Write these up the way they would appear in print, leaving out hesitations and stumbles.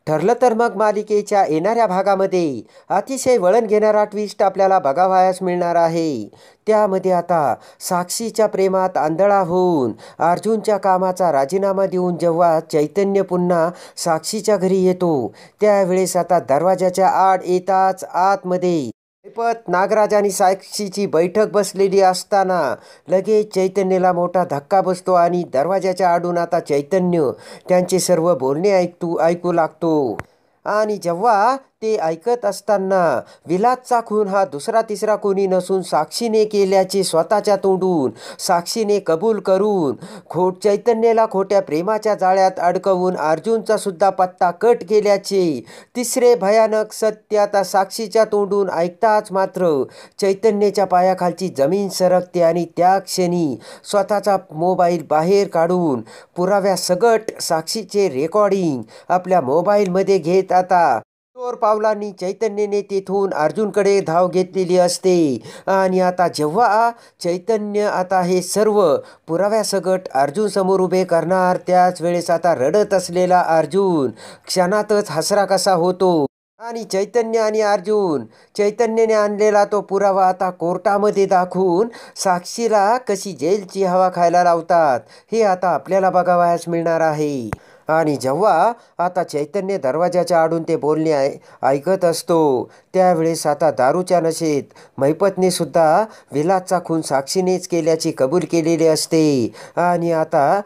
ठरलं तर मग मालिकेच्या येणाऱ्या भागामध्ये अतिशय वळण घेणारा ट्विस्ट आपल्याला बघावयास मिळणार आहे. त्यामध्ये आता साक्षीच्या प्रेमात आंधळा होऊन अर्जुनच्या कामाचा राजीनामा देऊन जेव्हा चैतन्य पुन्हा साक्षीच्या घरी येतो, त्यावेळेस आता दरवाजाच्या आड येताच आतमध्ये श्रीपत, नागराज आणि साक्षीची बैठक बसलेली असताना लगेच चैतन्यला मोठा धक्का बसतो आणि दरवाजाच्या आडून आता चैतन्य त्यांचे सर्व बोलणे ऐकू लागतो. आणि जेव्हा ते ऐकत असताना विलासचा खून हा दुसरा तिसरा कोणी नसून साक्षीने केल्याचे स्वतःच्या तोंडून साक्षीने कबूल करून चैतन्याला खोट्या प्रेमाच्या जाळ्यात अडकवून अर्जुनचा सुद्धा पत्ता कट केल्याचे तिसरे भयानक सत्य आता साक्षीच्या तोंडून ऐकताच मात्र चैतन्याच्या पायाखालची जमीन सरकते आणि त्या क्षणी स्वतःचा मोबाईल बाहेर काढून पुराव्यासकट साक्षीचे रेकॉर्डिंग आपल्या मोबाईलमध्ये घेत आता चोर पावलांनी चैतन्याने तेथून अर्जुनकडे धाव घेतलेली असते. आणि आता जेव्हा चैतन्य आता हे सर्व पुराव्यासकट अर्जुन समोर उभे करणार, त्याच वेळेस आता रडत असलेला अर्जुन क्षणातच हसरा कसा होतो आणि चैतन्य आणि अर्जुन चैतन्याने आणलेला तो पुरावा आता कोर्टामध्ये दाखवून साक्षीला कशी जेलची हवा खायला लावतात हे आता आपल्याला बघावयास मिळणार आहे. आणि जेव्हा आता चैतन्य दरवाजाच्या आडून ते बोलणे ऐकत असतो, त्यावेळेस आता दारूच्या नशेत महिपतने सुद्धा विलासचा खून साक्षीनेच केल्याची कबूल केलेली असते. आणि आता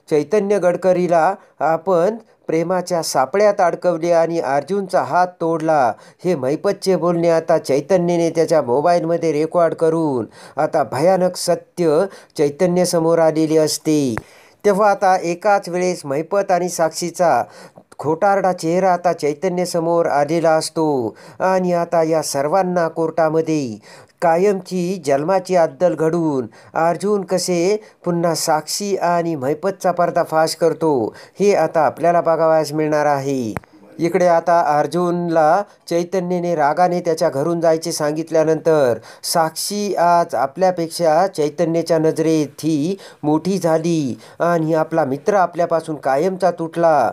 चैतन्य गडकरीला आपण प्रेमाच्या सापळ्यात अडकवले आणि अर्जुनचा हात तोडला हे महिपतचे बोलणे आता चैतन्याने त्याच्या मोबाईलमध्ये रेकॉर्ड करून आता भयानक सत्य चैतन्यासमोर आलेले असते. तेव्हा आता एकाच वेळेस महिपत आणि साक्षीचा खोटारडा चेहरा आता चैतन्यासमोर आलेला असतो. आणि आता या सर्वांना कोर्टामध्ये कायमची जन्माची अद्दल घडून अर्जुन कसे पुन्हा साक्षी आणि महिपतचा पर्दाफाश करतो हे आता आपल्याला बघावयास मिळणार आहे. इकडे आता अर्जुनला चैतन्याने रागाने त्याच्या घरून जायचे सांगितल्यानंतर साक्षी आज आपल्यापेक्षा चैतन्याच्या नजरेत ही मोठी झाली आणि आपला मित्र आपल्यापासून कायमचा तुटला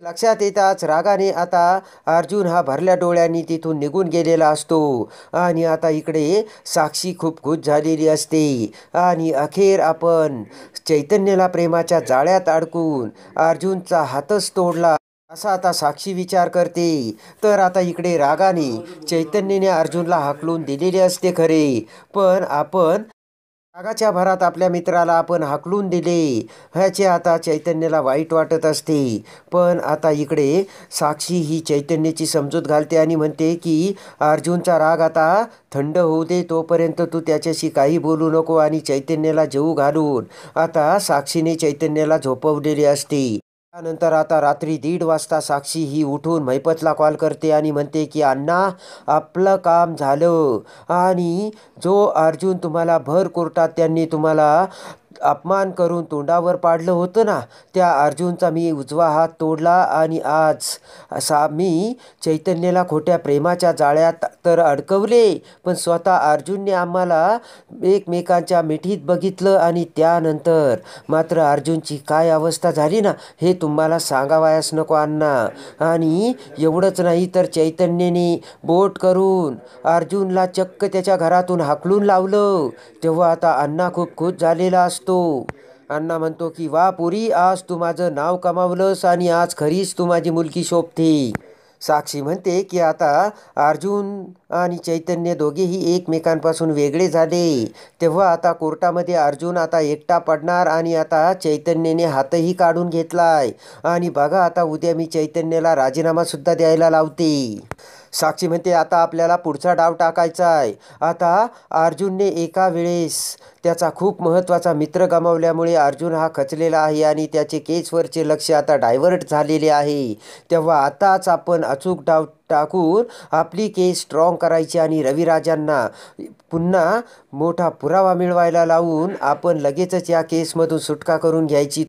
लक्षात येताच रागाने आता अर्जुन हा भरल्या डोळ्यांनी तिथून निघून गेलेला असतो. आणि आता इकडे साक्षी खूप खुश झालेली असते आणि अखेर आपण चैतन्याला प्रेमाच्या जाळ्यात अडकून अर्जुनचा हातच तोडला असा आता साक्षी विचार करते. तर आता इकडे रागाने चैतन्याने अर्जुनला हाकलून दिलेले असते खरे, पण आपण रागाच्या भरात आपल्या मित्राला आपण हाकलून दिले ह्याचे आता चैतन्याला वाईट वाटत असते. पण आता इकडे साक्षी ही चैतन्याची समजूत घालते आणि म्हणते की अर्जुनचा राग आता थंड होऊ दे, तोपर्यंत तू त्याच्याशी काही बोलू नको. आणि चैतन्याला जेवू घालून आता साक्षीने चैतन्याला झोपवलेले असते. त्यानंतर आता रात्री 1:30 वाजता साक्षी ही उठून महिपतला कॉल करते आणि म्हणते की अण्णा, आपलं काम झालं आणि जो अर्जुन तुम्हाला भर कोर्टात त्यांनी तुम्हाला अपमान करून तोंडावर पाडलं होतं ना, त्या अर्जुनचा मी उजवा हात तोडला आणि आज मी चैतन्याला खोट्या प्रेमाच्या जाळ्यात तर अडकवले, पण स्वतः अर्जुनने आम्हाला एकमेकांच्या मिठीत बघितलं आणि त्यानंतर मात्र अर्जुनची काय अवस्था झाली ना हे तुम्हाला सांगावयास नको अण्णा. आणि एवढंच नाही तर चैतन्याने बोट करून अर्जुनला चक्क त्याच्या घरातून हाकलून लावलं. तेव्हा आता अण्णा खूप खुश झालेला असतो. अण्णा म्हणतो की वा पुरी, आज तू माझं नाव कमावलंस आणि आज खरीच तू माझी मुलगी शोभते. साक्षी म्हणते की आता अर्जुन आणि चैतन्य दोघेही एकमेकांपासून वेगळे झाले. तेव्हा आता कोर्टामध्ये अर्जुन आता एकटा पडणार आणि आता चैतन्याने हातही काढून घेतलाय. आणि बघा आता उद्या मी चैतन्याला राजीनामा सुद्धा द्यायला लावते. साक्षी म्हणते आता आपल्याला पुढचा डाव टाकायचा आहे. आता अर्जुनने एका वेळेस त्याचा खूप महत्त्वाचा मित्र गमावल्यामुळे अर्जुन हा खचलेला आहे आणि त्याचे केसवरचे लक्ष आता डायव्हर्ट झालेले आहे. तेव्हा आताच आपण अचूक डाव टाकून आपली केस स्ट्रॉंग करायची आणि रविराजांना पुन्हा मोठा पुरावा मिळवायला लावून आपण लगेचच या केसमधून सुटका करून घ्यायची.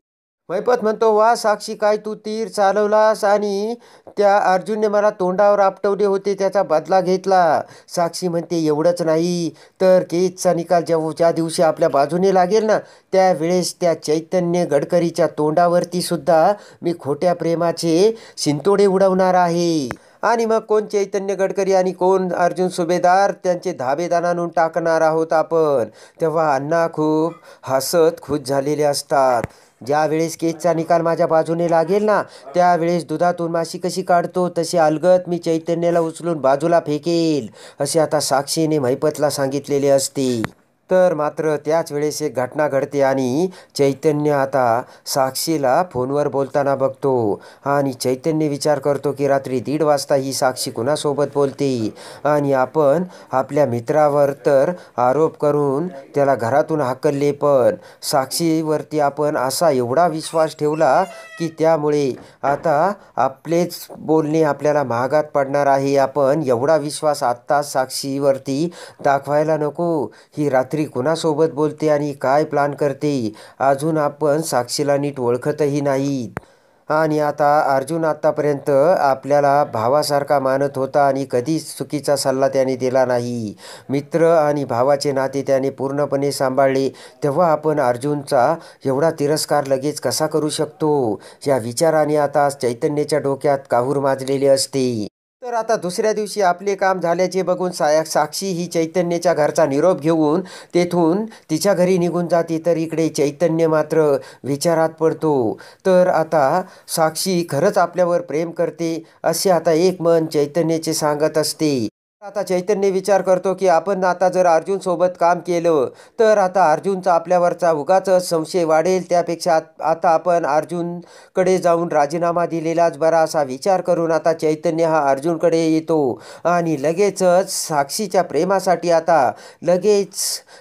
मैपत म्हणतो, वा साक्षी, काय तू तीर चालवलास आणि त्या अर्जुनने मला तोंडावर आपटवले होते, त्याचा बदला घेतला. साक्षी म्हणते, एवढंच नाही तर केसचा निकाल ज्या दिवशी आपल्या बाजूने लागेल ना, त्यावेळेस त्या चैतन्य गडकरीच्या तोंडावरती सुद्धा मी खोट्या प्रेमाचे शिंतोडे उडवणार आहे. आणि मग कोण चैतन्य गडकरी आणि कोण अर्जुन सुभेदार, त्यांचे धाबे दणानून टाकणार आहोत आपण. तेव्हा अण्णा खूप हसत खुश झालेले असतात. ज्या वेळेस केसचा निकाल माझ्या बाजूने लागेल ना, त्यावेळेस दुधातून माशी कशी काढतो तसे अलगद मी चैतन्याला उचलून बाजूला फेकेल, असे आता साक्षीने महिपतला सांगितलेले असते. तर मात्र त्याच वेळेस एक घटना घडते आणि चैतन्य आता साक्षीला फोनवर बोलताना बघतो. आणि चैतन्य विचार करतो की रात्री 1:30 वाजता ही साक्षी कुणासोबत बोलते, आणि आपण आपल्या मित्रावर तर आरोप करून त्याला घरातून हाकलले, पण साक्षीवरती आपण असा एवढा विश्वास ठेवला की त्यामुळे आता आपलेच बोलणे आपल्याला महागात पडणार आहे. आपण एवढा विश्वास आत्ताच साक्षीवरती दाखवायला नको. ही रात्री कुणासोबत बोलते आणि काय प्लान करते, अजून आपण साक्षीला नीट ओळखतही नाहीत. आणि आता अर्जुन आत्तापर्यंत आपल्याला भावासारखा मानत होता आणि कधीच चुकीचा सल्ला त्याने दिला नाही. मित्र आणि भावाचे नाते त्याने पूर्णपणे सांभाळले. तेव्हा आपण अर्जुनचा एवढा तिरस्कार लगेच कसा करू शकतो, या विचाराने आता चैतन्याच्या डोक्यात काहूर माजलेले असते. तर आता दुसऱ्या दिवशी आपले काम झाल्याचे बघून साक्षी ही चैतन्याच्या घरचा निरोप घेऊन तेथून तिच्या घरी निघून जाते. तर इकडे चैतन्य मात्र विचारात पडतो. तर आता साक्षी खरंच आपल्यावर प्रेम करते असे आता एक मन चैतन्याचे सांगत असते. आता चैतन्य विचार करतो की आपण आता जर अर्जुन सोबत काम केलं तर आता अर्जुनचा आपल्यावरचा उगाच संशय वाढेल, त्यापेक्षा आता आपण अर्जुनकडे जाऊन राजीनामा दिलेलाच बरा, असा विचार करून आता चैतन्य हा अर्जुनकडे येतो. आणि लगेचच साक्षीच्या प्रेमासाठी आता लगेच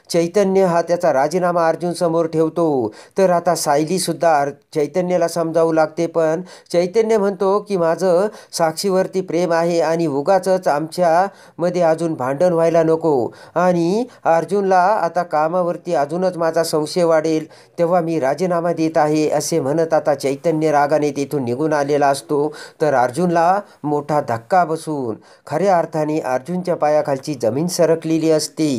चैतन्य हा त्याचा राजीनामा अर्जुनसमोर ठेवतो. तर आता सायलीसुद्धा चैतन्याला समजावू लागते, पण चैतन्य म्हणतो की माझं साक्षीवरती प्रेम आहे आणि उगाचच आमच्या मध्ये अजून भांडण व्हायला नको, आणि अर्जुनला आता कामावरती अजूनच माझा संशय वाढेल, तेव्हा मी राजीनामा देत आहे, असे म्हणत आता चैतन्य रागाने तिथून निघून आलेला असतो. तर अर्जुनला मोठा धक्का बसून खऱ्या अर्थाने अर्जुनच्या पायाखालची जमीन सरकलेली असते.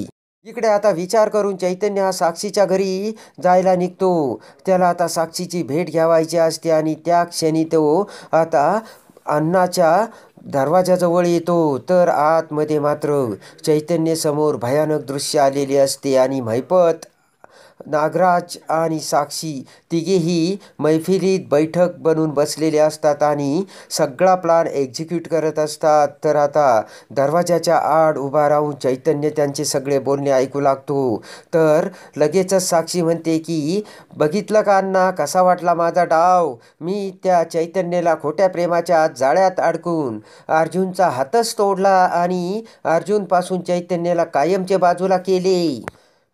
इकडे आता विचार करून चैतन्य हा साक्षीच्या घरी जायला निघतो. त्याला आता साक्षीची भेट घ्यावायची असते आणि त्या क्षणी तो आता अण्णाच्या दरवाजाजवळ येतो. तर आतमध्ये मात्र चैतन्यसमोर भयानक दृश्य आलेले असते आणि महिपत, नागराज आणि साक्षी तिघेही मैफिलीत बैठक बनून बसलेले असतात आणि सगळा प्लान एक्झिक्यूट करत असतात. तर आता दरवाजाच्या आड उभा राहून चैतन्य त्यांचे सगळे बोलणे ऐकू लागतो. तर लगेचच साक्षी म्हणते की बघितलं का अण्णा, कसा वाटला माझा डाव? मी त्या चैतन्याला खोट्या प्रेमाच्या जाळ्यात अडकून अर्जुनचा हातच तोडला आणि अर्जुनपासून चैतन्याला कायमचे बाजूला केले.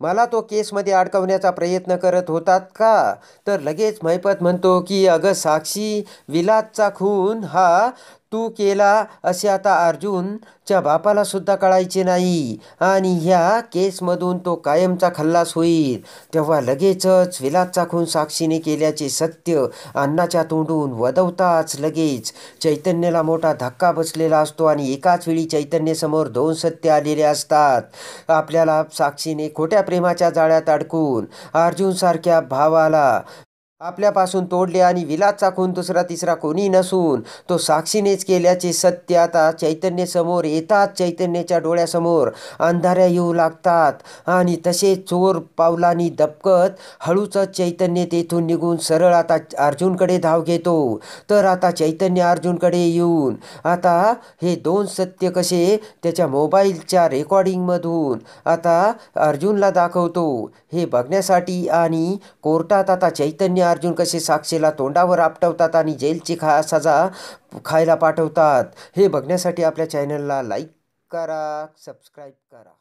मला तो केसमध्ये अडकवण्याचा प्रयत्न करत होतात का? तर लगेच महिपत म्हणतो की अगं साक्षी, विलासचा खून हा तू केला असे आता अर्जुनच्या बापाला सुद्धा कळायचे नाही आणि ह्या केसमधून तो कायमचा खल्लास होईल. तेव्हा लगेचच विलासचा खून साक्षीने केल्याचे सत्य अण्णाच्या तोंडून वदवताच लगेच चैतन्याला मोठा धक्का बसलेला असतो आणि एकाच वेळी चैतन्यासमोर 2 सत्य आलेले असतात. आपल्याला साक्षीने खोट्या प्रेमाच्या जाळ्यात अडकून अर्जुनसारख्या भावाला आपल्यापासून तोडले आणि विलासचा खून दुसरा तिसरा कोणी नसून तो साक्षीनेच केल्याचे सत्य आता चैतन्यासमोर येतात. चैतन्याच्या डोळ्यासमोर अंधाऱ्या येऊ लागतात आणि तसे चोर पावलांनी दबकत हळूच चैतन्य तेथून निघून सरळ आता अर्जुनकडे धाव घेतो. तर आता चैतन्य अर्जुनकडे येऊन आता हे 2 सत्य कसे त्याच्या मोबाईलच्या रेकॉर्डिंगमधून आता अर्जुनला दाखवतो हे बघण्यासाठी, आणि कोर्टात आता चैतन्य अर्जुन कसे साक्षीला तोंडावर आपटवतात आणि जेलची सजा खायला पाठवतात, हे बघण्यासाठी आपल्या चॅनलला लाईक करा, सबस्क्राईब करा.